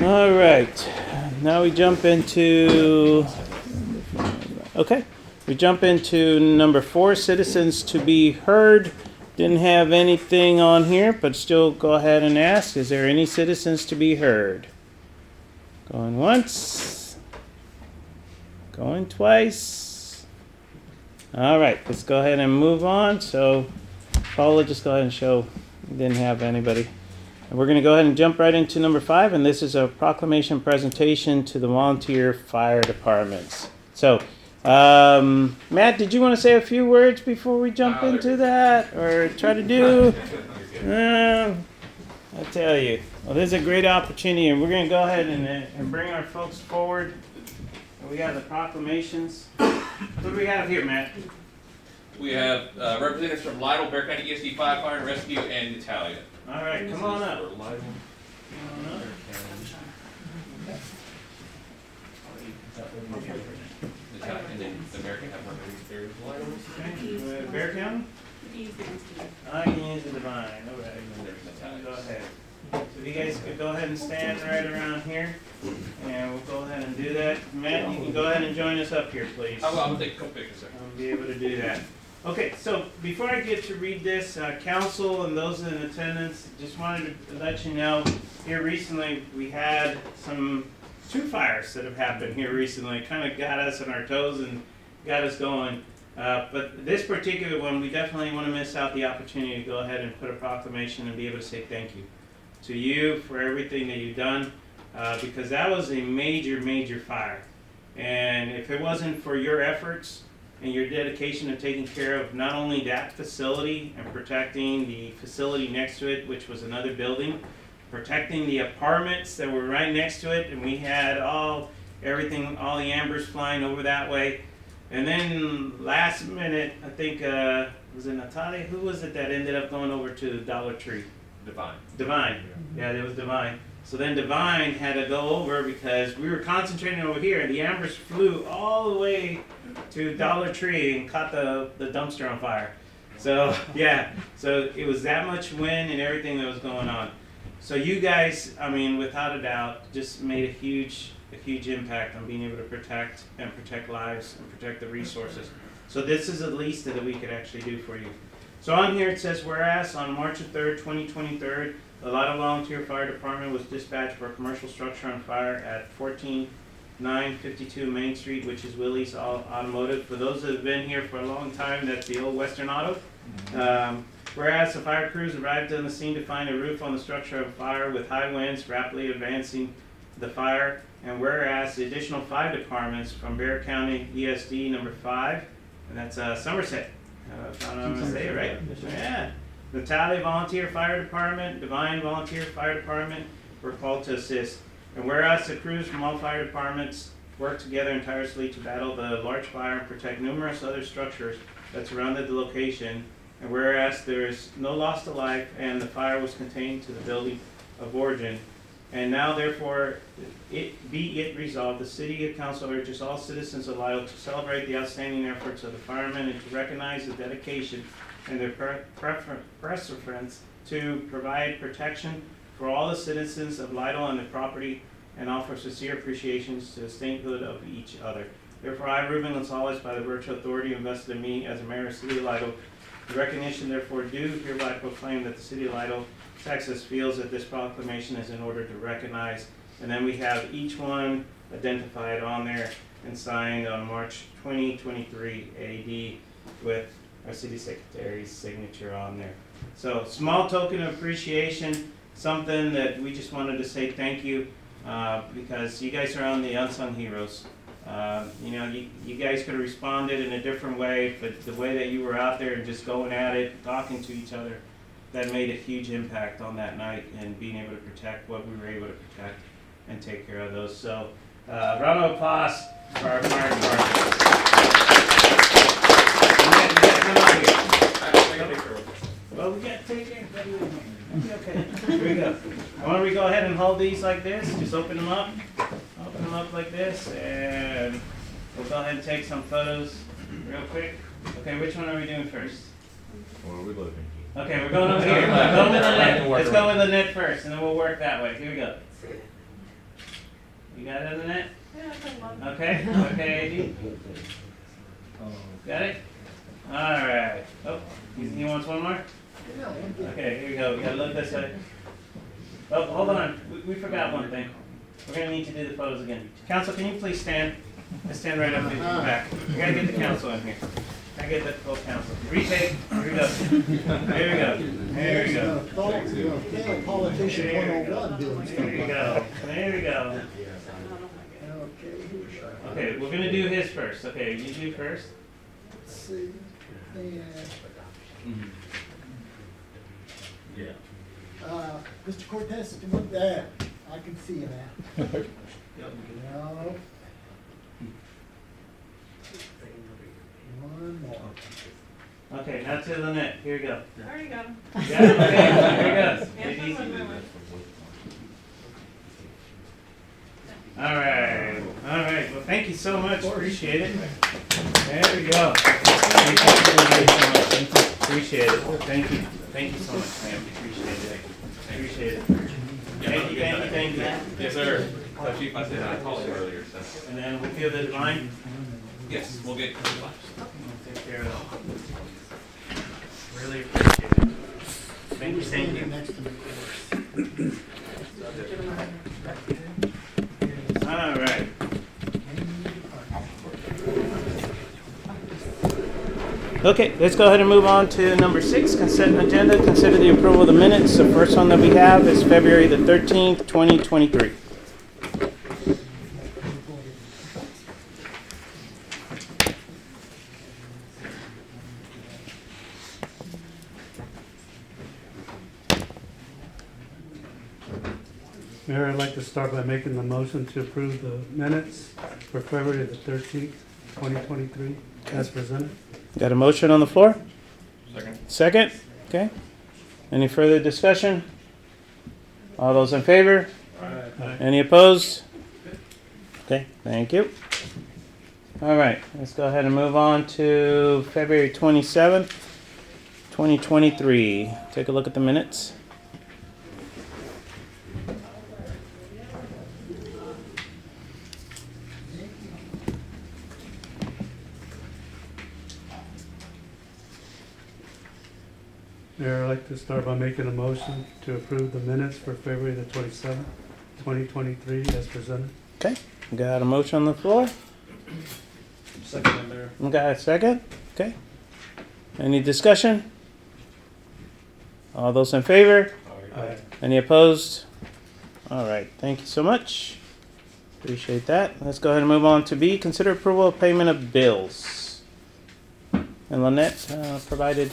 All right, now we jump into, we jump into number 4, citizens to be heard. Didn't have anything on here, but still go ahead and ask, is there any citizens to be heard? Going once, going twice. All right, let's go ahead and move on. So Paula, just go ahead and show, didn't have anybody. And we're going to go ahead and jump right into number 5, and this is a proclamation presentation to the volunteer fire departments. So, Matt, did you want to say a few words before we jump into that, or try to do? I tell you, well, this is a great opportunity, and we're going to go ahead and bring our folks forward. We got the proclamations. What do we have here, Matt? We have representatives from Lytle, Bexar County ESD Fire and Rescue, and Natalia. All right, come on up. Come on up. Natalia, and then the mayor can have one of these. Bear County? I can use the divine. All right. Natalia. Go ahead. So you guys could go ahead and stand right around here, and we'll go ahead and do that. Matt, you can go ahead and join us up here, please. I'll take a couple pictures, sir. I'll be able to do that. Okay, so before I get to read this, council and those in attendance, just wanted to let you know, here recently we had two fires that have happened here recently. Kind of got us on our toes and got us going. But this particular one, we definitely want to miss out the opportunity to go ahead and put a proclamation and be able to say thank you to you for everything that you've done, because that was a major, major fire. And if it wasn't for your efforts and your dedication to taking care of not only that facility and protecting the facility next to it, which was another building, protecting the apartments that were right next to it, and we had all the ambers flying over that way. And then last minute, I think, was it Natalia? Who was it that ended up going over to Dollar Tree? Divine. Yeah, it was Divine. So then Divine had to go over because we were concentrating over here, and the ambers flew all the way to Dollar Tree and caught the dumpster on fire. So yeah, so it was that much wind and everything that was going on. So you guys, I mean, without a doubt, just made a huge impact on being able to protect lives and protect the resources. So this is the least that we could actually do for you. So on here it says, whereas on March 3rd, 2023, the Lytle Volunteer Fire Department was dispatched for a commercial structure on fire at 14952 Main Street, which is Willie's Automotive. For those that have been here for a long time, that's the old Western Auto. Whereas the fire crews arrived on the scene to find a roof on the structure of fire with high winds rapidly advancing the fire. And whereas the additional 5 departments from Bexar County ESD number 5, and that's Somerset. If I'm going to say it right. Yeah. Natalia Volunteer Fire Department, Divine Volunteer Fire Department were called to assist. And whereas the crews from all fire departments worked together tirelessly to battle the large fire and protect numerous other structures that surrounded the location. And whereas there is no loss to life and the fire was contained to the building of origin. And now, therefore, be it resolved, the City Council urges all citizens of Lytle to celebrate the outstanding efforts of the firemen and to recognize the dedication and their preference to provide protection for all the citizens of Lytle and their property, and offer sincere appreciations to the sainthood of each other. Therefore, I, Ruben Gonzalez, by the virtual authority invested in me as a mayor of the City of Lytle, the recognition therefore do hereby proclaim that the City of Lytle, Texas feels that this proclamation is in order to recognize, and then we have each one identified on there and signed on March 2023 AD with our city secretary's signature on there. So small token of appreciation, something that we just wanted to say thank you, because you guys are on the unsung heroes. You guys could have responded in a different way, but the way that you were out there and just going at it, talking to each other, that made a huge impact on that night and being able to protect what we were able to protect and take care of those. So, round of applause for our fire department. Well, we got to take everybody with me. Okay, here we go. Why don't we go ahead and hold these like this? Just open them up. Open them up like this, and we'll go ahead and take some photos real quick. Okay, which one are we doing first? Where are we looking? Okay, we're going over here. Go with the net. Let's go with the net first, and then we'll work that way. Here we go. You got it, Annette? Yeah, that's a lot. Okay, okay, AD? Got it? Alright. Oh, he wants one more? Okay, here we go. We gotta look this way. Oh, hold on. We forgot one thing. We're gonna need to do the photos again. Council, can you please stand? Let's stand right up in the back. We gotta get the council in here. Gotta get the full council. Retake. Here we go. Here we go. Here we go. Politician 101 doing stuff There you like go. There we go. that. Okay, we're gonna do his first. Okay, you do first. Let's see. Yeah. Mr. Cortez, come up there. I can see you now. No. One more. Okay, now to Lynette. Here we go. I already got him. You got it? Okay, here goes. Yeah, Take it that's easy. one more. All right. Well, thank you so much. Appreciate it. There we go. Thank you. Appreciate it. Thank you so much, ma'am. Appreciate it. Thank you. Yes, sir. So Chief, I said I called you earlier, so. And then we'll feel the line. Yes, we'll get. We'll take care of it. Really appreciate it. Thank you. Standing next to me. All right. Okay, let's go ahead and move on to number 6, consent agenda. Consider the approval of the minutes. The first one that we have is February the 13th, 2023. Mayor, I'd like to start by making the motion to approve the minutes for February the 13th, 2023, as presented. Got a motion on the floor? Second. Second? Okay. Any further discussion? All those in favor? Any opposed? Okay, thank you. All right, let's go ahead and move on to February 27th, 2023. Take a look at the minutes. Mayor, I'd like to start by making a motion to approve the minutes for February the 27th, 2023, as presented. Okay, got a motion on the floor? Second, Mayor. Got a second? Okay. Any discussion? All those in favor? Aye. Any opposed? All right, thank you so much. Appreciate that. Let's go ahead and move on to B, consider approval of payment of bills. And Lynette provided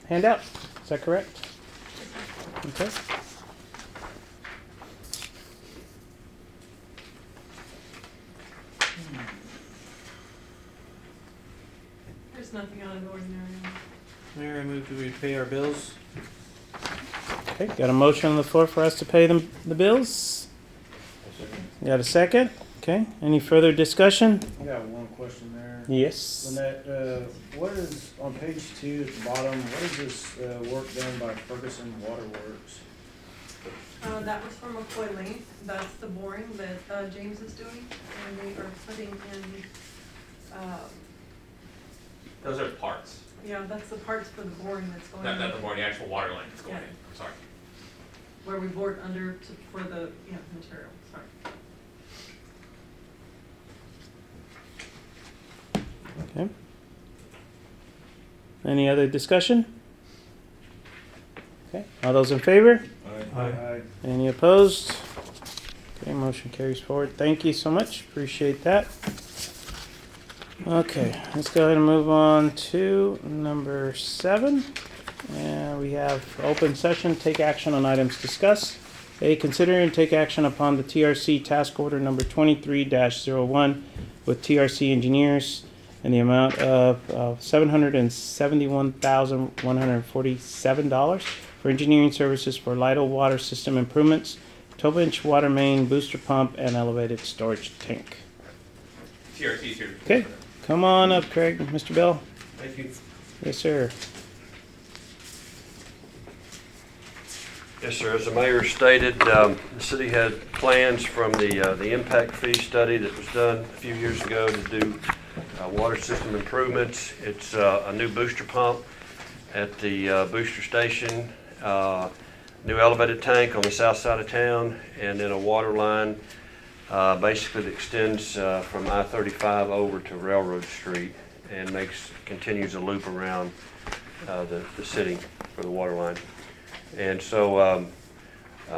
handout, is that correct? Okay. There's nothing out of the ordinary. Mayor, I move to pay our bills. Okay, got a motion on the floor for us to pay them the bills? Got a second? Okay, any further discussion? I got one question there. Yes. Lynette, what is, on page 2 at the bottom, what is this work done by Ferguson Waterworks? That was from McCoy Lane. That's the boring that James is doing, and we are putting in, Those are parts. yeah, that's the parts for the boring that's going Not the in, more the actual water line that's going in. Yeah. I'm sorry. where we bored under for the, material, sorry. Okay. Any other discussion? Okay, all those in favor? Aye. Any opposed? Okay, motion carries forward. Thank you so much. Appreciate that. Okay, let's go ahead and move on to number 7. And we have open session, take action on items discussed. A, consider and take action upon the TRC task order number 23-01 with TRC engineers in the amount of $771,147 for engineering services for Lytle water system improvements, 12-inch water main, booster pump, and elevated storage tank. TRC's here. Okay, come on up, Craig. Mr. Bell? Thank you. Yes, sir. Yes, sir. As the mayor stated, the city had plans from the impact fee study that was done a few years ago to do water system improvements. It's a new booster pump at the booster station, new elevated tank on the south side of town, and then a water line basically that extends from I-35 over to Railroad Street and continues a loop around the city for the water line. And so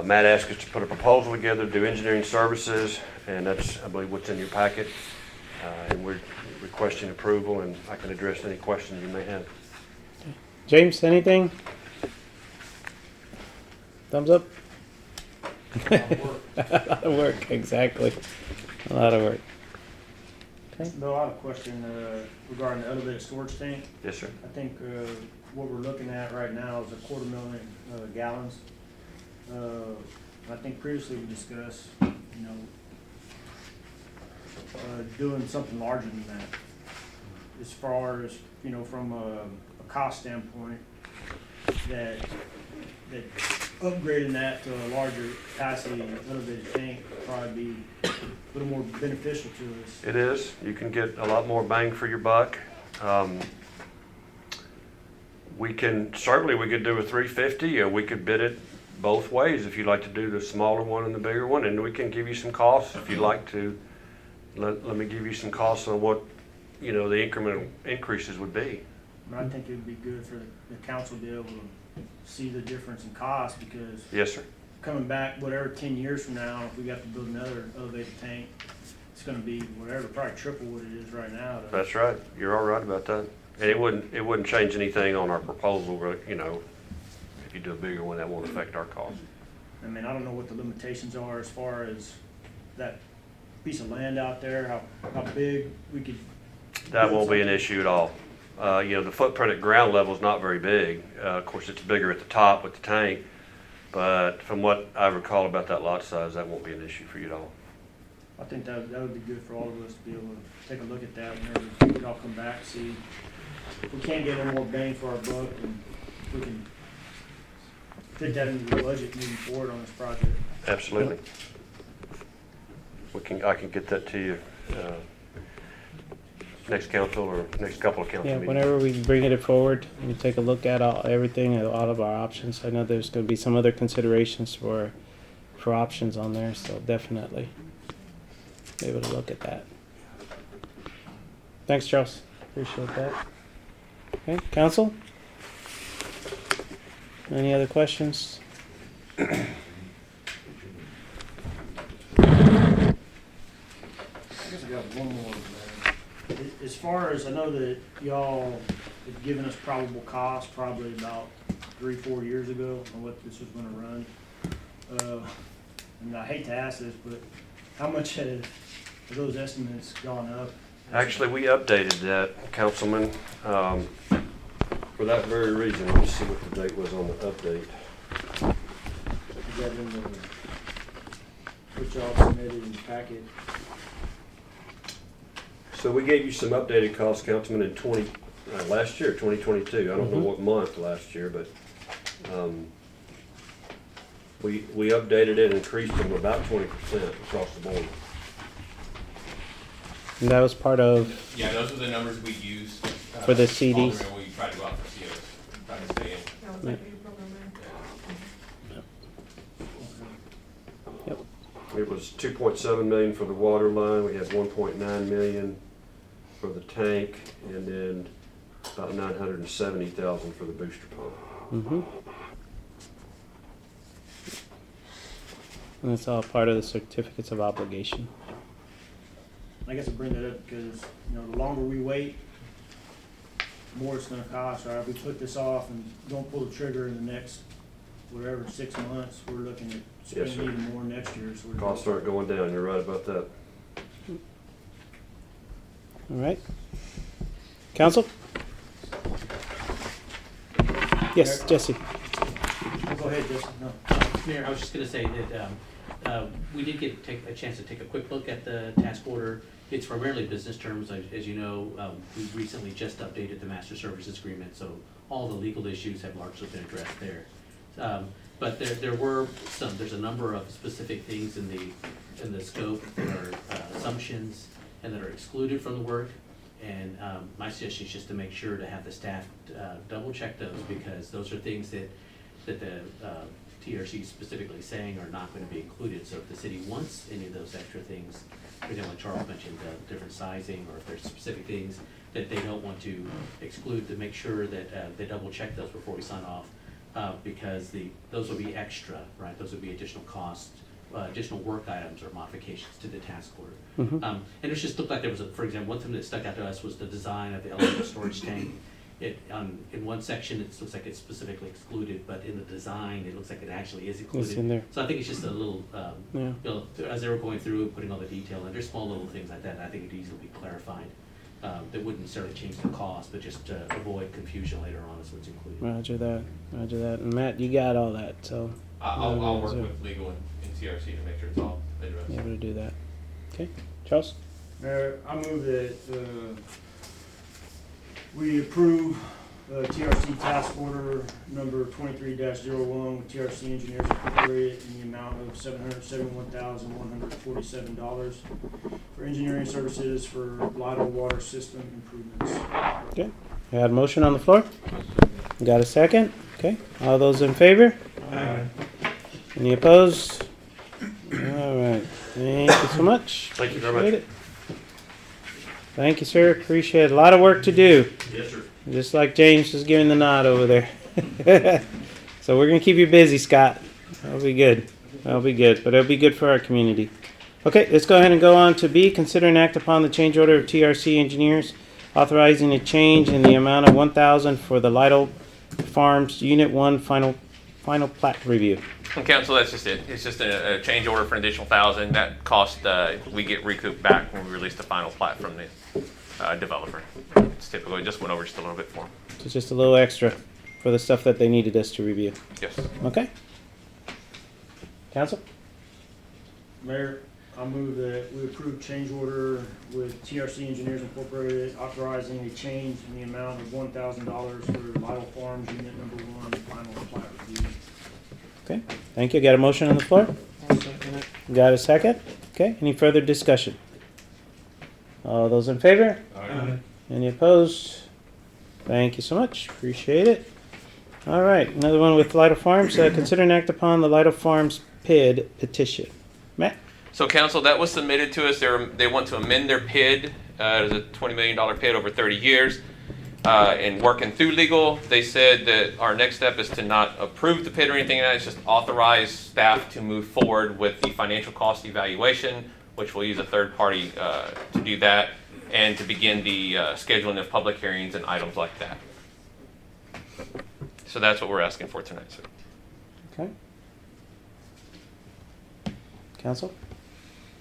Matt asked us to put a proposal together to do engineering services, and that's, I believe, what's in your packet. And we're requesting approval, and I can address any questions you may have. James, anything? Thumbs up? A lot of work, exactly. A lot of work. Okay. Bill, I have a question regarding the elevated storage tank. Yes, sir. I think what we're looking at right now is 250,000 gallons. I think previously we discussed, doing something larger than that. As far as, from a cost standpoint, that upgrading that to a larger capacity elevated tank would probably be a little more beneficial to us. It is. You can get a lot more bang for your buck. We could do a 350, or we could bid it both ways if you'd like to do the smaller one and the bigger one, and we can give you some costs if you'd like to. Let me give you some costs on what, the incremental increases would be. I think it would be good for the council to be able to see the difference in cost, because Yes, sir. coming back, 10 years from now, if we got to build another elevated tank, it's gonna be probably triple what it is right now. That's right. You're all right about that. And it wouldn't change anything on our proposal, if you do a bigger one, that won't affect our cost. I mean, I don't know what the limitations are as far as that piece of land out there, how big we could. That won't be an issue at all. The footprint at ground level is not very big. Of course, it's bigger at the top with the tank, but from what I recall about that lot size, that won't be an issue for you at all. I think that would be good for all of us to be able to take a look at that whenever we all come back, see if we can't get a little more bang for our buck, and if we can fit that into the budget moving forward on this project. Absolutely. I can get that to you next council or next couple of council Yeah, meetings. whenever we bring it forward, we take a look at everything, and all of our options. I know there's going to be some other considerations for options on there, so definitely be able to look at that. Thanks, Charles. Appreciate that. Okay, council? Any other questions? I guess I got one more. As far as I know that y'all have given us probable cost probably about 3-4 years ago on what this was gonna run. And I hate to ask this, but how much have those estimates gone up? Actually, we updated that, Councilman, for that very reason. Let me see what the date was on the update. Is that in the, what y'all submitted in the packet? So we gave you some updated costs, Councilman, in last year, 2022. I don't know what month last year, but we updated it and increased them about 20% across the board. And that was part of, Yeah, those are the numbers we used. For the all CDs. the way we tried to go out for COs, trying to stay in. That was like April, November. It was 2.7 million for the water line. We had 1.9 million for the tank, and then about 970,000 for the booster pump. and it's all part of the certificates of obligation. I guess I bring that up because, the longer we wait, the more it's gonna cost, right? If we put this off and don't pull the trigger in the next, 6 months, we're looking at Yes, spending sir. even more next year, so. Costs start going down. You're right about that. All right. Council? Yes, Jesse. Go ahead, Justin. No. Mayor, I was just going to say that we did take a chance to take a quick look at the task order. It's primarily business terms. As you know, we recently just updated the master services agreement, so all the legal issues have largely been addressed there. But there were there's a number of specific things in the scope that are assumptions and that are excluded from the work. And my suggestion is just to make sure to have the staff double check those, because those are things that the TRC is specifically saying are not going to be included. So if the city wants any of those extra things, for example, like Charles mentioned, different sizing, or if there's specific things that they don't want to exclude, to make sure that they double check those before we sign off, because those will be extra, right? Those would be additional costs, additional work items or modifications to the task order. And it just looked like there was, for example, one thing that stuck out to us was the design of the elevator storage tank. In one section, it looks like it's specifically excluded, but in the design, it looks like it actually is included. It's in there. So I think it's just a little, you know, as they were going through and putting all the detail, and there's small little things like that, I think it'd easily be clarified. That wouldn't necessarily change the cost, but just to avoid confusion later on is what's included. Roger that. And Matt, you got all that, so I'll work with legal and TRC to make sure it's all addressed. you're able to do that. Okay, Charles? Mayor, I move that we approve TRC task order number 23-01 with TRC Engineers Incorporated in the amount of $771,147 for engineering services for Lytle water system improvements. Okay, you had a motion on the floor? Got a second? Okay, all those in favor? Aye. Any opposed? All right, thank you so much. Thank you very much. Appreciate it. Thank you, sir. Appreciate it. A lot of work to do. Yes, sir. Just like James was giving the nod over there. So we're gonna keep you busy, Scott. That'll be good. That'll be good, but it'll be good for our community. Okay, let's go ahead and go on to B. Consider and act upon the change order of TRC Engineers authorizing a change in the amount of $1,000 for the Lytle Farms Unit 1 final plat review. And council, that's just it. It's just a change order for an additional $1,000. That cost we get recouped back when we release the final plat from the developer. It's typically just went over just a little bit for them. So it's just a little extra for the stuff that they needed us to review. Yes. Okay. Council? Mayor, I move that we approve change order with TRC Engineers Incorporated authorizing a change in the amount of $1,000 for Lytle Farms Unit Number 1 final plat review. Okay. Thank you. Got a motion on the floor? Got a second? Okay. Any further discussion? All those in favor? Aye. Any opposed? Thank you so much. Appreciate it. All right. Another one with Lytle Farms. Consider and act upon the Lytle Farms PID petition. Matt? So council, that was submitted to us. They want to amend their PID. It was a $20 million PID over 30 years. And working through legal, they said that our next step is to not approve the PID or anything. It's just authorize staff to move forward with the financial cost evaluation, which we'll use a third party to do that, and to begin the scheduling of public hearings and items like that. So that's what we're asking for tonight, sir. Okay. Council?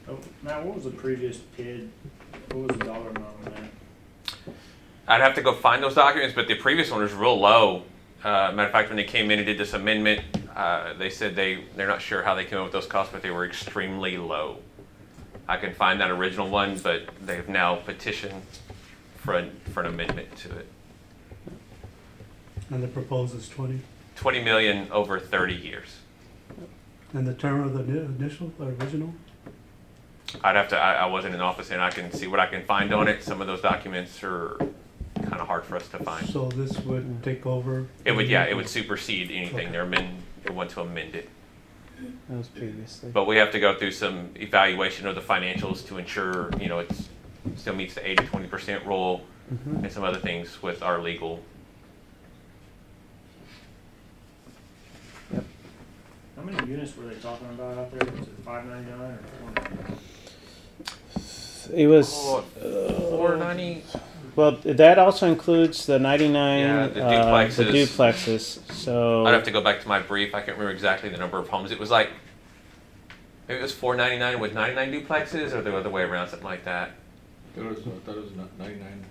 Oh, Matt, what was the previous PID? What was the dollar amount on that? I'd have to go find those documents, but the previous one was real low. Matter of fact, when they came in and did this amendment, they said they're not sure how they came up with those costs, but they were extremely low. I can find that original one, but they've now petitioned for an amendment to it. And the proposal is 20. 20 million over 30 years. And the term of the initial or original? I'd have to, I wasn't in office and I can see what I can find on it. Some of those documents are kind of hard for us to find. So this would take over? It would, yeah, it would supersede anything. Okay. They want to amend it. That was previously. But we have to go through some evaluation of the financials to ensure, you know, it still meets the 80-20% rule and some other things with our legal. How many units were they talking about out there? Was it 599 or 499? It was. 490. Well, that also includes the 99. Yeah, the the duplexes. duplexes. So. I'd have to go back to my brief. I can't remember exactly the number of homes. It was like, maybe it was 499 with 99 duplexes, or the other way around, something like that. I thought it was 99.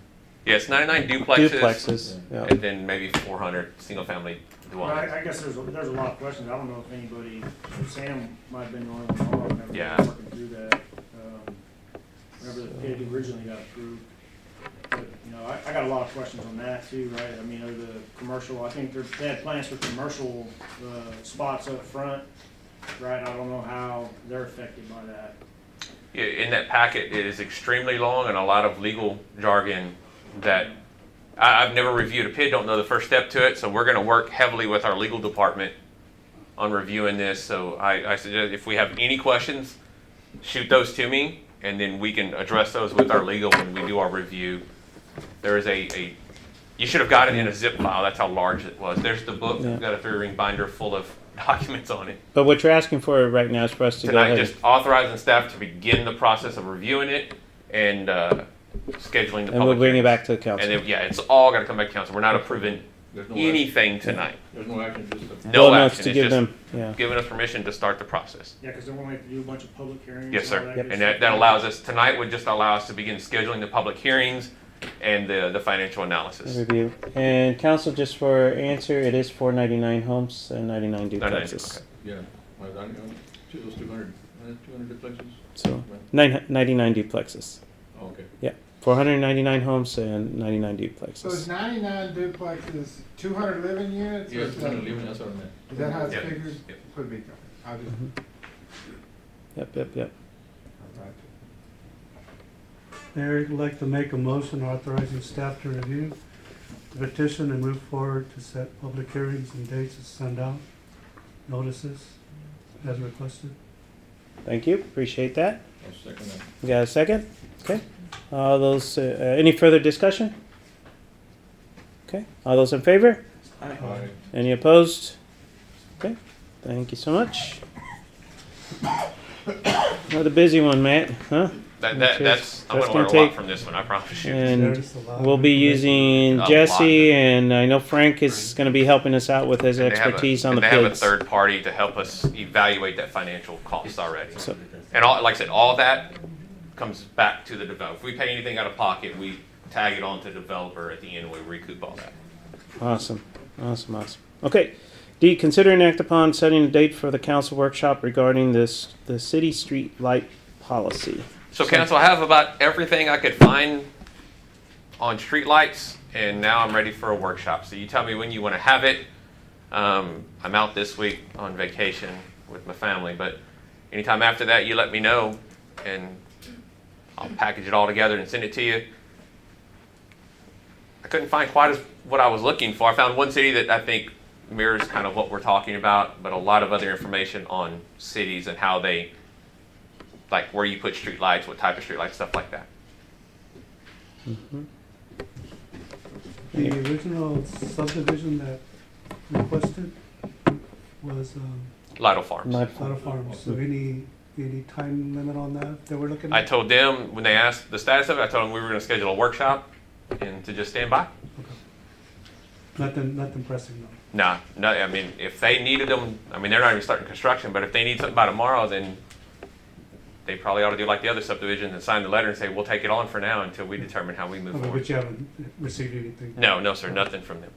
Yes, 99 duplexes. Duplexes. Yeah. And then maybe 400 single-family Well, dwellings. I guess there's a lot of questions. I don't know if anybody, Sam might have been the only one who Yeah. working through that. Whenever the PID originally got approved. But, you know, I got a lot of questions on that too, right? I mean, are the commercial, I think they had plans for commercial, spots up front, right? I don't know how they're affected by that. Yeah, in that packet, it is extremely long and a lot of legal jargon that I've never reviewed a PID, don't know the first step to it, so we're gonna work heavily with our legal department on reviewing this. So I suggest if we have any questions, shoot those to me, and then we can address those with our legal when we do our review. There is you should have got it in a zip file, that's how large it was. There's the book, Yeah. we've got a 3-ring binder full of documents on it. But what you're asking for right now is for us to go Tonight, ahead. just authorizing staff to begin the process of reviewing it and scheduling the public And we'll bring it hearings. back to the council. And then, yeah, it's all gotta come back to council. We're not approving There's no anything tonight. There's no action, just a. No Well, it's action, to it's give just them, yeah. giving us permission to start the process. Yeah, because they're going to have to do a bunch of public hearings. Yes, and all sir. that good And that stuff. allows us, tonight would just allow us to begin scheduling the public hearings and the financial analysis. Review. And council, just for answer, it is 499 homes and 99 duplexes. Okay. Yeah, well, I know, those 200 duplexes. So 99 duplexes. Oh, okay. 499 homes and 99 duplexes. So it's 99 duplexes, 200 living units? Yeah, or it's is gonna that- leave it as on that. Is that how it's Yeah. figured? Yep. Could be. I'll just, Yep. all right. Mayor, I'd like to make a motion authorizing staff to review the petition and move forward to set public hearings and dates to send out notices as requested. Thank you. Appreciate that. I'll second that. You got a second? Okay. All those, any further discussion? Okay. All those in favor? Aye. Any opposed? Okay. Thank you so much. Another busy one, Matt, huh? That's, I'm That's gonna gonna learn a lot take- from this one, I promise you. And There's a lot we'll of be information. using A Jesse, lot. and I know Frank is gonna be helping us out with his And they have a- expertise on the and they have a PIDs. third party to help us evaluate that financial cost already. So- And all, like I said, all of that comes back to the developer. If we pay anything out of pocket, we tag it on to the developer at the end and we recoup all that. Awesome. Okay. D, consider and act upon setting a date for the council workshop regarding the city street light policy. So council, I have about everything I could find on streetlights, and now I'm ready for a workshop. So you tell me when you want to have it. I'm out this week on vacation with my family, but anytime after that, you let me know, and I'll package it all together and send it to you. I couldn't find quite what I was looking for. I found one city that I think mirrors kind of what we're talking about, but a lot of other information on cities and how they, like where you put street lights, what type of street lights, stuff like that. Mhm. The original subdivision that requested was, Lytle Farms. Lytle Farms. So any time limit on that we're looking I at? told them when they asked the status of it, I told them we were going to schedule a workshop and to just stand by. Nothing pressing though. No, I mean, if they needed them, I mean, they're not even starting construction, but if they need something by tomorrow, then they probably ought to do like the other subdivisions and sign the letter and say, we'll take it on for now until we determine how we move Okay, forward. but you haven't received anything? No, sir, nothing from them.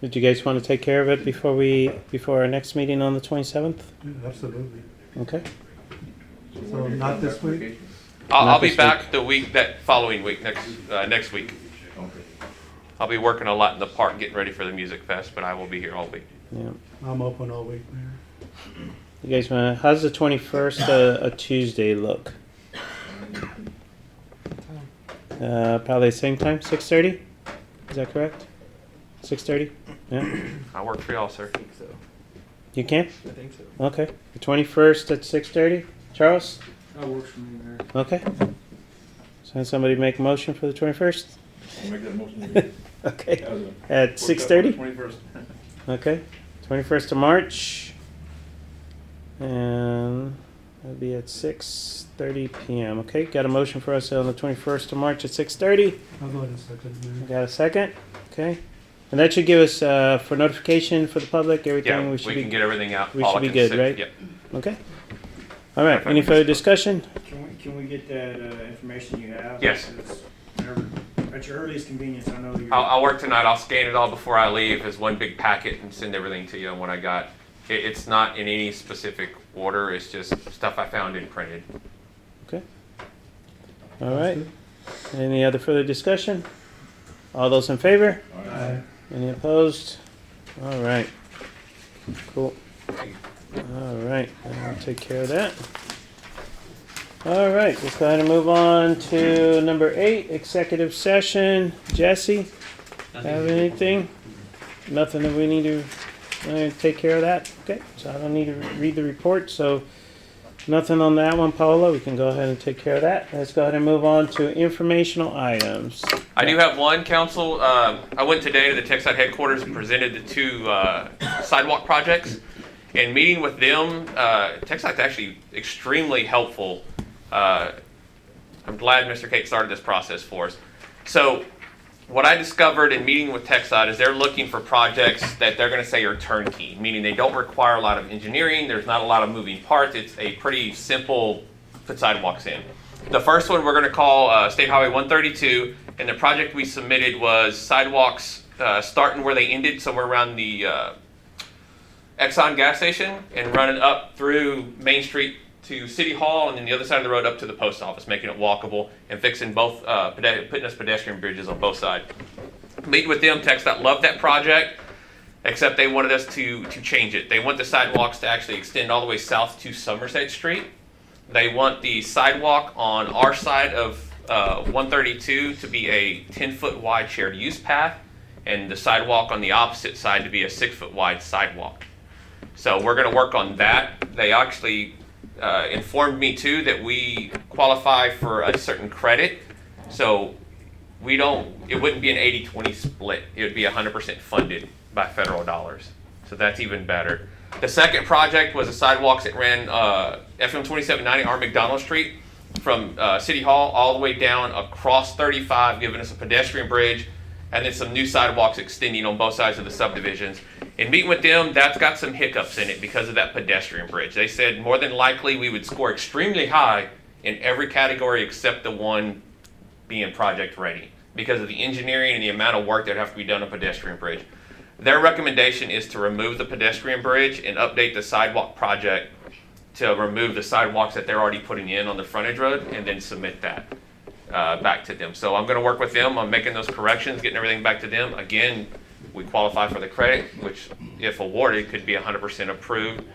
Did you guys want to take care of it before our next meeting on the 27th? Yeah, absolutely. Okay. So not this week? I'll Not be this back the week, that following week, next week. Okay. I'll be working a lot in the park getting ready for the music fest, but I will be here all week. Yeah. I'm open all week, Mayor. You guys want? How's the 21st a Tuesday look? Probably the same time, 6:30. Is that correct? 6:30. Yeah. I work for y'all, sir. You can? I think so. Okay. The 21st at 6:30. Charles. That works for me, Mayor. Okay. So somebody make a motion for the 21st. I'll make that motion. Okay. At 6:30. 21st. Okay. 21st of March. And that'll be at 6:30 p.m. Okay. Got a motion for us on the 21st of March at 6:30. I'll go ahead and second, Mayor. Got a second? Okay. And that should give us, for notification for the public, everything Yeah, we we should can be, get everything out. we Paula should be can good, sit- right? Yep. okay? All right, any further discussion? Can we get that information you have? Yes. Because whenever- At your earliest convenience, I know you're. I'll work tonight. I'll scan it all before I leave as one big packet and send everything to you on what I got. It's not in any specific order. It's just stuff I found in printed. All right. Any other further discussion? All those in favor? Aye. Any opposed? All right. Cool. All right, I'll take care of that. All right, let's go ahead and move on to number 8, executive session. Jesse, have anything? Nothing that we need to take care of that? Okay, so I don't need to read the report, so nothing on that one, Paula. We can go ahead and take care of that. Let's go ahead and move on to informational items. I do have one, council. I went today to the TechSite headquarters and presented the 2 sidewalk projects. And meeting with them, TechSite's actually extremely helpful. I'm glad Mr. Kate started this process for us. So what I discovered in meeting with TechSite is they're looking for projects that they're going to say are turnkey, meaning they don't require a lot of engineering. There's not a lot of moving parts. It's a pretty simple put sidewalks in. The first one we're going to call State Highway 132, and the project we submitted was sidewalks starting where they ended, somewhere around the Exxon gas station, and running up through Main Street to City Hall, and then the other side of the road up to the post office, making it walkable and fixing both, putting us pedestrian bridges on both sides. Meeting with them, TechSite loved that project, except they wanted us to change it. They want the sidewalks to actually extend all the way south to Somerset Street. They want the sidewalk on our side of 132 to be a 10-foot wide shared use path, and the sidewalk on the opposite side to be a 6-foot wide sidewalk. So we're going to work on that. They actually informed me too that we qualify for a certain credit. So it wouldn't be an 80-20 split. It would be 100% funded by federal dollars. So that's even better. The second project was the sidewalks that ran FM 2790 R. McDonald Street from City Hall all the way down across 35, giving us a pedestrian bridge, and then some new sidewalks extending on both sides of the subdivisions. In meeting with them, that's got some hiccups in it because of that pedestrian bridge. They said more than likely we would score extremely high in every category except the one being project ready because of the engineering and the amount of work that would have to be done on a pedestrian bridge. Their recommendation is to remove the pedestrian bridge and update the sidewalk project to remove the sidewalks that they're already putting in on the frontage road and then submit that back to them. So I'm going to work with them on making those corrections, getting everything back to them. Again, we qualify for the credit, which if awarded could be 100% approved.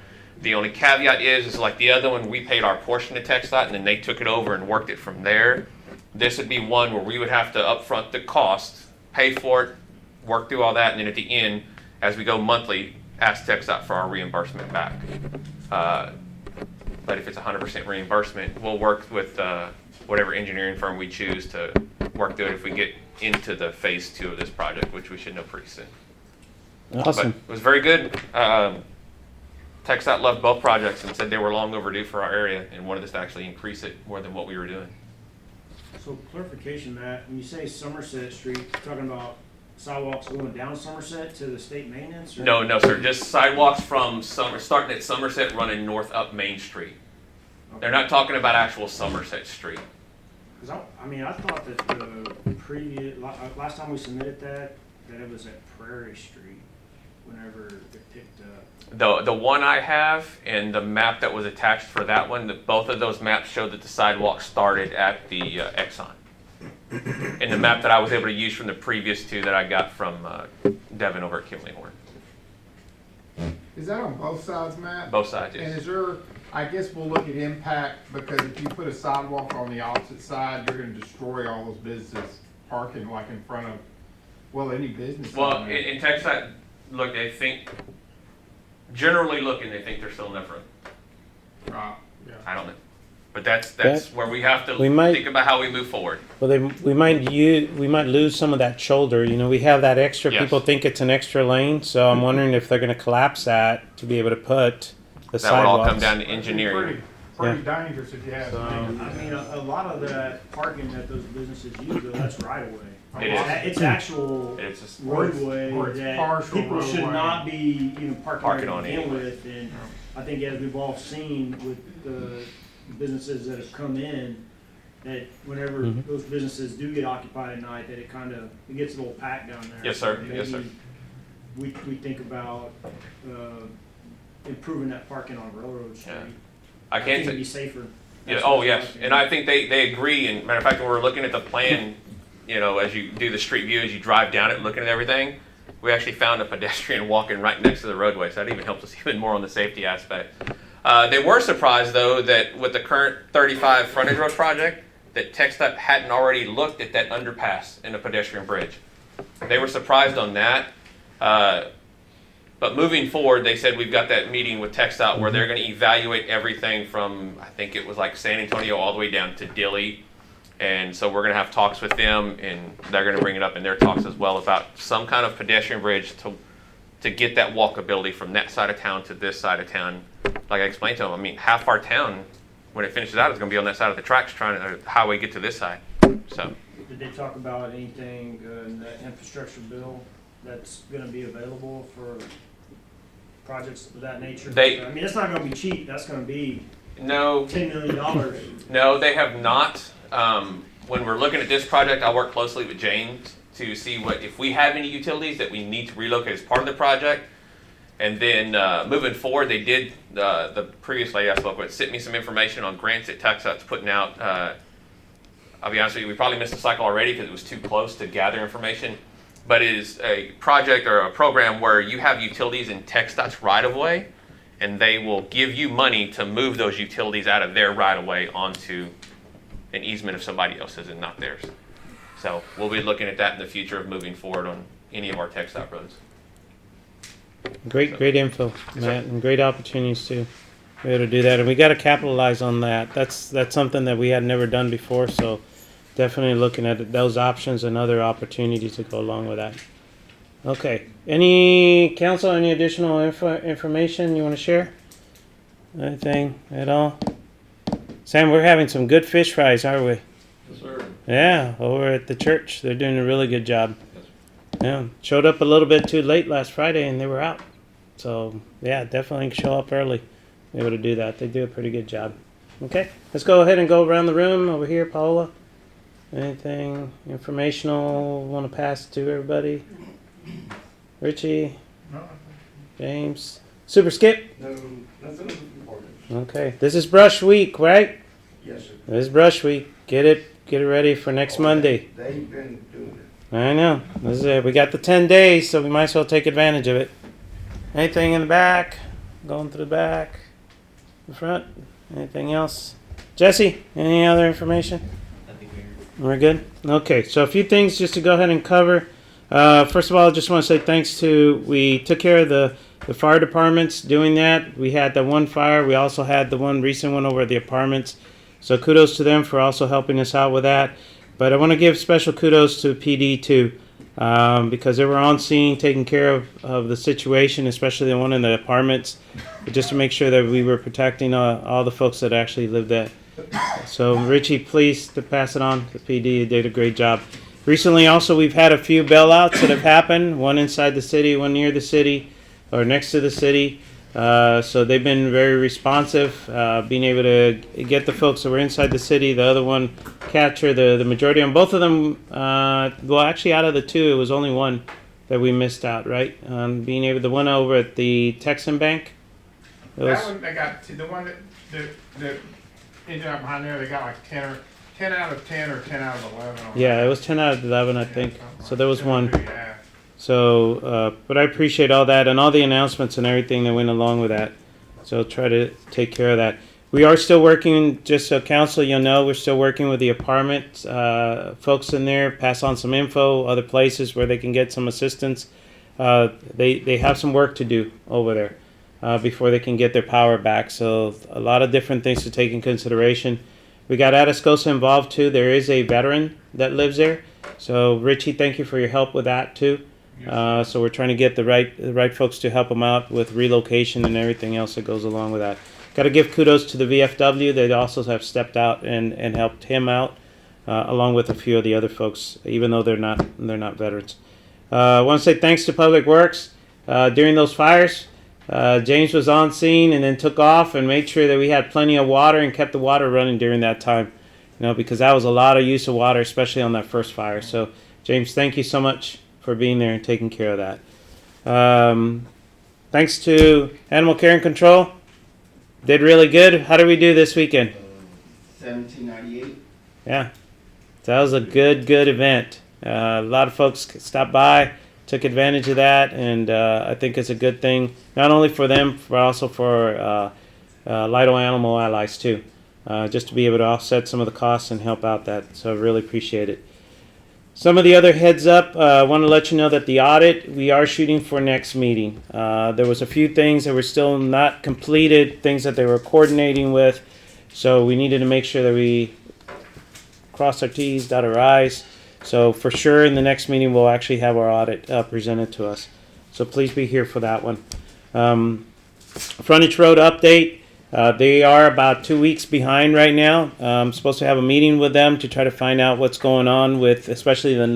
The only caveat is like the other one, we paid our portion to TechSite and then they took it over and worked it from there. This would be one where we would have to upfront the cost, pay for it, work through all that, and then at the end, as we go monthly, ask TechSite for our reimbursement back. But if it's 100% reimbursement, we'll work with whatever engineering firm we choose to work through it if we get into the phase 2 of this project, which we should know pretty soon. Awesome. But it was very good. TechSite loved both projects and said they were long overdue for our area and wanted us to actually increase it more than what we were doing. So clarification, Matt, when you say Somerset Street, you're talking about sidewalks going down Somerset to the state maintenance? Or? No, sir. Just sidewalks from starting at Somerset, running north up Main Street. Okay. They're not talking about actual Somerset Street. Because I thought that the previous last time we submitted that it was at Prairie Street. Whenever it picked up. The one I have and the map that was attached for that one, both of those maps showed that the sidewalk started at the Exxon. And the map that I was able to use from the previous 2 that I got from Devin over at Kimley Horn. Is that on both sides, Matt? Both sides, yes. And is there, I guess we'll look at impact, because if you put a sidewalk on the opposite side, you're gonna destroy all those businesses parking like in front of, well, any business. Well, in TechSite, look, they think, generally looking, they think they're still in that front. Right, yeah. I don't know. But that's where we have to think about how we move forward. Well, we might lose some of that shoulder. You know, we have that extra. Yes. People think it's an extra lane, so I'm wondering if they're going to collapse that to be able to put the that would all sidewalks. come down to engineering. Pretty dangerous if you have. I mean, a lot of that parking that those businesses use, though, that's right away. It's actual just roadway or it's that partial people should roadway. not be parking on to begin anyway. with. And I think as we've all seen with the businesses that have come in, that whenever those businesses do get occupied at night, that it gets a little packed down there. Yes, sir. So Yes, sir. We think about improving that parking on Railroad Street. I think can't it'd say. be safer. Yeah, oh, yes, and I think they agree, and matter of fact, when we're looking at the plan, as you do the street view, as you drive down it and looking at everything, we actually found a pedestrian walking right next to the roadway, so that even helps us even more on the safety aspect. They were surprised, though, that with the current 35 frontage road project, that TxDOT hadn't already looked at that underpass and a pedestrian bridge. They were surprised on that. But moving forward, they said we've got that meeting with TxDOT where they're going to evaluate everything from, I think it was like San Antonio all the way down to Dilley. And so we're going to have talks with them, and they're going to bring it up in their talks as well about some kind of pedestrian bridge to get that walkability from that side of town to this side of town. Like I explained to them, I mean, half our town, when it finishes out, is going to be on that side of the tracks trying to the highway get to this side. So. Did they talk about anything in the infrastructure bill that's going to be available for projects of that nature? I mean, it's not going to be cheap. That's going to be $10 million. No, they have not. When we're looking at this project, I work closely with James to see if we have any utilities that we need to relocate as part of the project. And then moving forward, they did, the previous lady I spoke with sent me some information on grants that TxDOT's putting out. I'll be honest with you, we probably missed the cycle already because it was too close to gather information. But it is a project or a program where you have utilities in TxDOT's right-of-way, and they will give you money to move those utilities out of their right-of-way onto an easement of somebody else's and not theirs. So we'll be looking at that in the future of moving forward on any of our TxDOT roads. Great info, Matt, and great opportunities to be able to do that. And we got to capitalize on that. That's something that we had never done before. So definitely looking at those options and other opportunities to go along with that. Okay. Any council, any additional information you want to share? Anything at all? Sam, we're having some good fish fries, aren't we? Yes, sir. Yeah, over at the church. They're doing a really good job. Yeah, showed up a little bit too late last Friday and they were out. So, yeah, definitely show up early. Be able to do that. They do a pretty good job. Okay, let's go ahead and go around the room over here, Paola. Anything informational want to pass to everybody? Richie? James? Super Skip? No, nothing important. Okay, this is brush week, right? Yes, sir. This is brush week. Get it ready for next Monday. They've been doing it. I know. This is it. We got the 10 days, so we might as well take advantage of it. Anything in the back? Going through the back? The front? Anything else? Jesse, any other information? I think We're good? Okay, so a few things just to go ahead and cover. First of all, I just want to say thanks we took care of the fire departments doing that. We had the one fire. We also had the one recent one over at the apartments. So kudos to them for also helping us out with that. But I want to give special kudos to PD too, because they were on scene taking care of the situation, especially the one in the apartments, just to make sure that we were protecting all the folks that actually lived there. So Richie, please to pass it on to PD. You did a great job. Recently also we've had a few bailouts that have happened, one inside the city, one near the city, or next to the city. So they've been very responsive, being able to get the folks that were inside the city. The other one capture the majority on both of them. Well, actually, out of the two, it was only one that we missed out, right? Being able the one over at the Texan Bank. That one, they got, the one that ended up behind there, they got like 10 out of 10 or 10 out of 11 on Yeah, that. it was 10 out of 11, I think. So there was one. Yeah. So, but I appreciate all that and all the announcements and everything that went along with that. So try to take care of that. We are still working, just so council, you'll know, we're still working with the apartment folks in there, pass on some info, other places where they can get some assistance. They have some work to do over there before they can get their power back. So a lot of different things to take in consideration. We got Atascosa involved too. There is a veteran that lives there. So Richie, thank you for your help with that too. So we're trying to get the right folks to help them out with relocation and everything else that goes along with that. Got to give kudos to the VFW. They also have stepped out and helped him out, along with a few of the other folks, even though they're not veterans. I want to say thanks to Public Works during those fires. James was on scene and then took off and made sure that we had plenty of water and kept the water running during that time. Because that was a lot of use of water, especially on that first fire. So James, thank you so much for being there and taking care of that. Thanks to Animal Care and Control. Did really good. How did we do this weekend? 1798. Yeah. So that was a good event. A lot of folks stopped by, took advantage of that, and I think it's a good thing, not only for them, but also for Lytle Animal Allies too, just to be able to offset some of the costs and help out that. So I really appreciate it. Some of the other heads up, I want to let you know that the audit, we are shooting for next meeting. There was a few things that were still not completed, things that they were coordinating with, so we needed to make sure that we cross our T's, dot our I's. So for sure in the next meeting we'll actually have our audit presented to us. So please be here for that one. Frontage Road update. They are about 2 weeks behind right now. I'm supposed to have a meeting with them to try to find out what's going on with especially the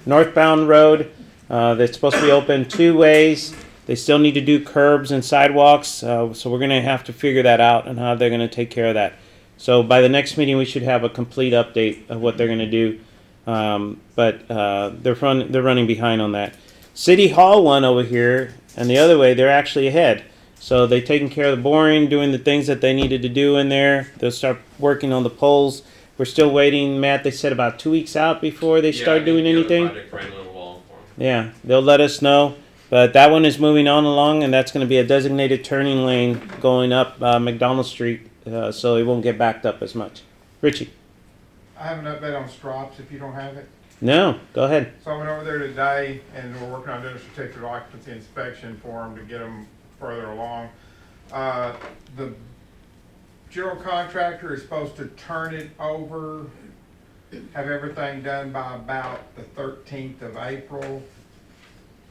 northbound road. That's supposed to be open 2 ways. They still need to do curbs and sidewalks. So we're going to have to figure that out and how they're going to take care of that. So by the next meeting we should have a complete update of what they're going to do. But they're running behind on that. City Hall one over here and the other way, they're actually ahead. So they've taken care of the boring, doing the things that they needed to do in there. They'll start working on the poles. We're still waiting, Matt. They said about 2 weeks out before they start doing anything. Yeah, they'll let us know. But that one is moving on along, and that's going to be a designated turning lane going up McDonald Street, so it won't get backed up as much. Richie. I have an update on Strops if you don't have it. No, go ahead. So I went over there today and we're working on doing a certificate of occupancy inspection for them to get them further along. The general contractor is supposed to turn it over, have everything done by about the 13th of April.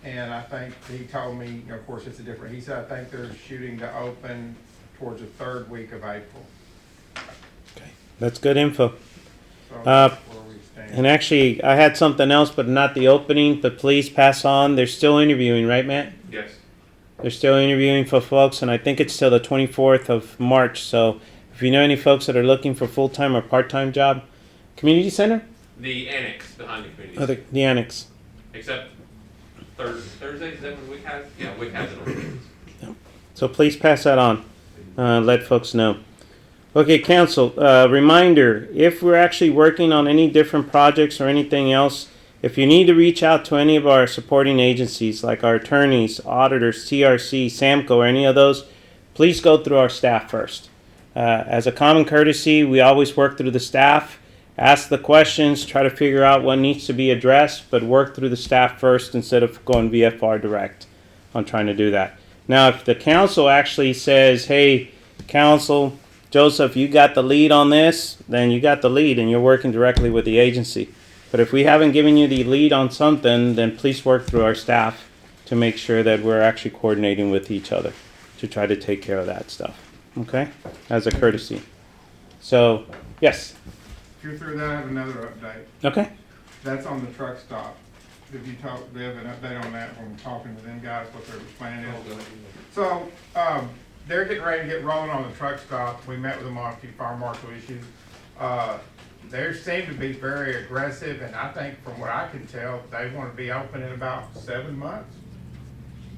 And I think he told me, of course it's he said, I think they're shooting to open towards the 3rd week of April. Okay, that's good info. So that's where we stand. And actually, I had something else, but not the opening, but please pass on. They're still interviewing, right, Matt? Yes. They're still interviewing for folks, and I think it's till the 24th of March. So if you know any folks that are looking for full-time or part-time job, community center? The annex behind the community. Oh, the annex. Except Thursday, is that when Wick has? Yeah, Wick has it on. So please pass that on. Let folks know. Okay, council, reminder, if we're actually working on any different projects or anything else, if you need to reach out to any of our supporting agencies, like our attorneys, auditors, TRC, SAMCO, or any of those, please go through our staff first. As a common courtesy, we always work through the staff, ask the questions, try to figure out what needs to be addressed, but work through the staff first instead of going VFR direct on trying to do that. Now, if the council actually says, hey, council, Joseph, you got the lead on this, then you got the lead and you're working directly with the agency. But if we haven't given you the lead on something, then please work through our staff to make sure that we're actually coordinating with each other to try to take care of that stuff. Okay? As a courtesy. So, yes. If you're through that, I have another update. Okay. That's on the truck stop. If you talk, we have an update on that when we're talking to them guys, what their plan is. So, they're getting ready to get rolling on the truck stop. We met with them on a few fire marshal issues. They seem to be very aggressive, and I think from what I can tell, they want to be open in about 7 months.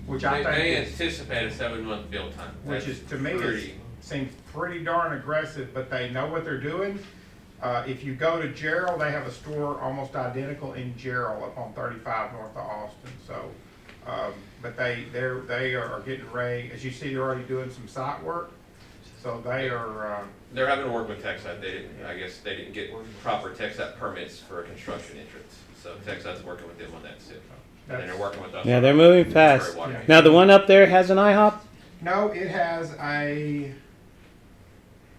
Which I think They is, anticipate a 7-month build time. which is, to me, seems pretty darn aggressive, but they know what they're doing. If you go to Gerald, they have a store almost identical in Gerald up on 35 north of Austin. So, but they are getting ready. As you see, they're already doing some site work. So they are. They're having to work with TechSite. I guess they didn't get proper TechSite permits for a construction entrance. So TechSite's working with them on that too. And then they're working with us. Yeah, they're moving fast. Yeah. Now, the one up there has an IHOP? No, it has a.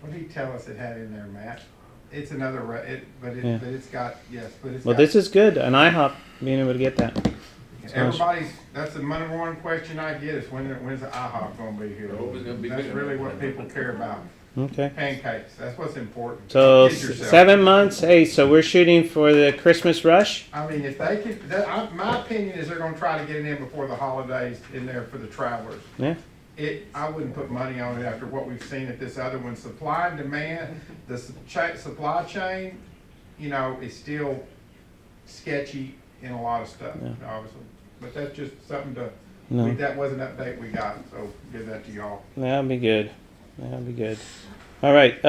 What did he tell us it had in there, Matt? It's another, but it's got, yes, but it's Well, got. this is good. An IHOP, being able to get that. That's the number one question I get is when's the IHOP gonna be here? That's really what people care about. Okay. Pancakes, that's what's important. So, Kid yourself. 7 months. Hey, so we're shooting for the Christmas rush? I mean, if they can, my opinion is they're gonna try to get it in before the holidays in there for the travelers. Yeah. I wouldn't put money on it after what we've seen at this other one. Supply and demand, the supply chain, is still sketchy in a lot of stuff, obviously. But that's just something that was an update we got, so give that to y'all. That'll be good. That'll be good. All right.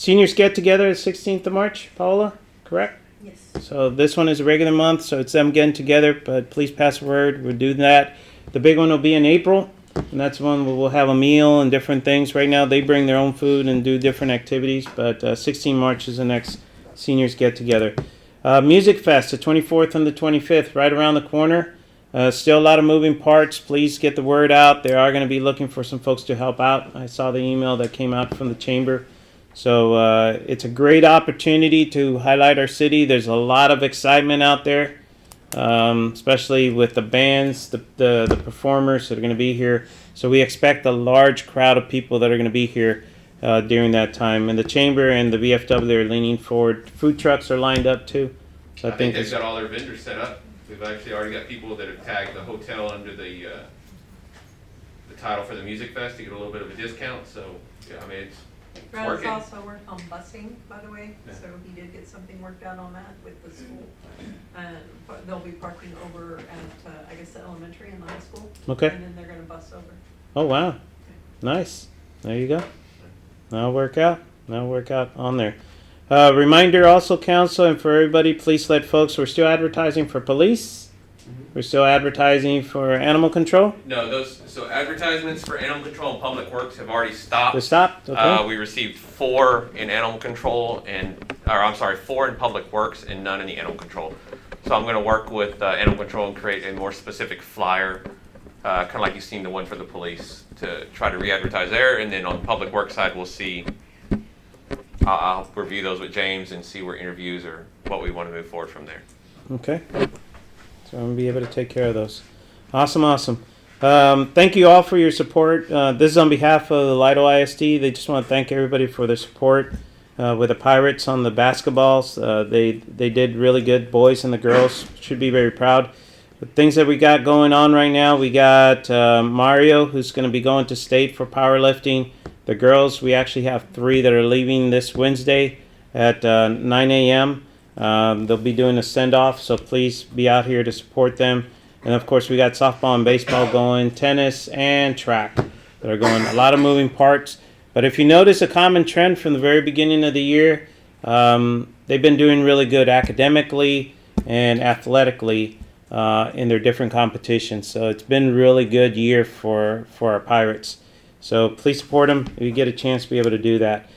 Seniors get together the 16th of March, Paula, correct? Yes. So this one is a regular month, so it's them getting together, but please pass the word, we're doing that. The big one will be in April, and that's one where we'll have a meal and different things. Right now, they bring their own food and do different activities, but 16 March is the next seniors get together. Music Fest, the 24th and the 25th, right around the corner. Still a lot of moving parts. Please get the word out. They are going to be looking for some folks to help out. I saw the email that came out from the chamber. So it's a great opportunity to highlight our city. There's a lot of excitement out there, especially with the bands, the performers that are going to be here. So we expect a large crowd of people that are going to be here during that time. And the chamber and the VFW are leaning forward. Food trucks are lined up too. So I think they've it's, got all their vendors set up. We've actually already got people that have tagged the hotel under the title for the Music Fest to get a little bit of a discount. So, yeah, I mean, it's Brad working. has also worked on busing, by the way, Yeah. so he did get something worked out on that with the school. And they'll be parking over at, I guess, the elementary and the high school. Okay. And then they're gonna bus over. oh, wow. Nice. There you go. That'll work out. That'll work out on there. Reminder also, council, and for everybody, please let folks, we're still advertising for police. We're still advertising for animal control. No, so advertisements for animal control and public works have already stopped. They stopped? Okay. We received 4 in animal control 4 in public works and none in the animal control. So I'm going to work with animal control and create a more specific flyer, kind of like you've seen the one for the police, to try to re-advertise there. And then on the public works side, we'll see. I'll review those with James and see where interviews or what we want to move forward from there. Okay. So I'm going to be able to take care of those. Awesome. Thank you all for your support. This is on behalf of the Lytle ISD. They just want to thank everybody for their support with the Pirates on the basketballs. They did really good. Boys and the girls should be very proud. The things that we got going on right now, we got Mario, who's going to be going to state for powerlifting. The girls, we actually have 3 that are leaving this Wednesday at 9 a.m. They'll be doing a send-off, so please be out here to support them. And of course, we got softball and baseball going, tennis and track that are going. A lot of moving parts. But if you notice a common trend from the very beginning of the year, they've been doing really good academically and athletically in their different competitions. So it's been a really good year for our Pirates. So please support them if you get a chance to be able to do that.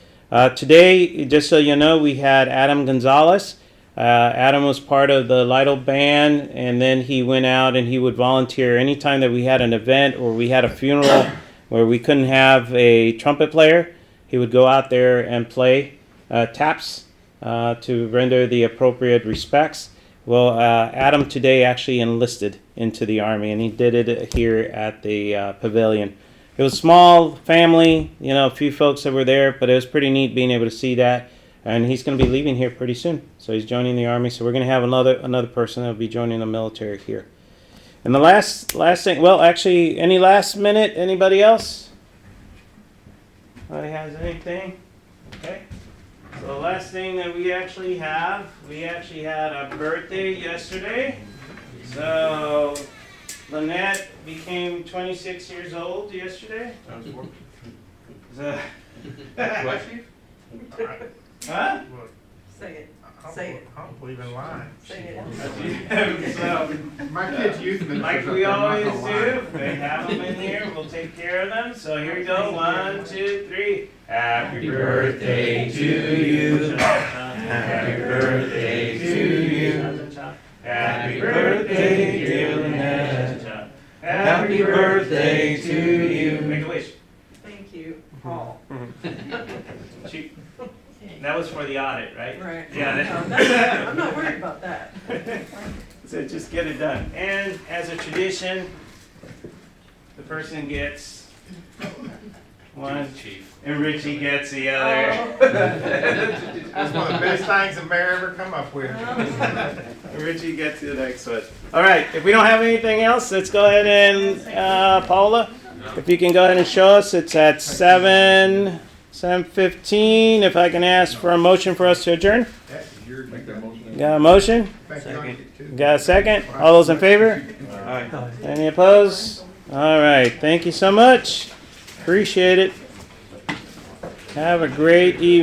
Today, just so you know, we had Adam Gonzalez. Adam was part of the Lytle band, and then he went out and he would volunteer anytime that we had an event or we had a funeral where we couldn't have a trumpet player. He would go out there and play taps to render the appropriate respects. Well, Adam today actually enlisted into the Army, and he did it here at the pavilion. It was small, family, a few folks that were there, but it was pretty neat being able to see that. And he's going to be leaving here pretty soon. So he's joining the Army. So we're going to have another person that will be joining the military here. And the last thing, well, actually, any last minute? Anybody else? Anybody has anything? Okay. So the last thing that we actually had a birthday yesterday. So Lynette became 26 years old yesterday. So, huh? Say it. Say it. I don't believe in lying. Say it. So, My kids use them. like we always do, they have them in here. We'll take care of them. So here we go. 1, 2, 3. Happy birthday to you. Happy birthday to you. Happy birthday, dear Lynette. Happy birthday to you. Make a wish. Thank you, Paul. That was for the audit, right? Right. Yeah. I'm not worried about that. So just get it done. And as a tradition, the person gets one, and Richie gets the other. That's one of the best things the mayor ever come up with. And Richie gets the next one. All right, if we don't have anything else, let's go ahead and, Paula, if you can go ahead and show us, it's at 7:15. If I can ask for a motion for us to adjourn. Make that motion. Got a motion? Got a second? All those in favor? Any opposed? All right. Thank you so much. Appreciate it. Have a great evening.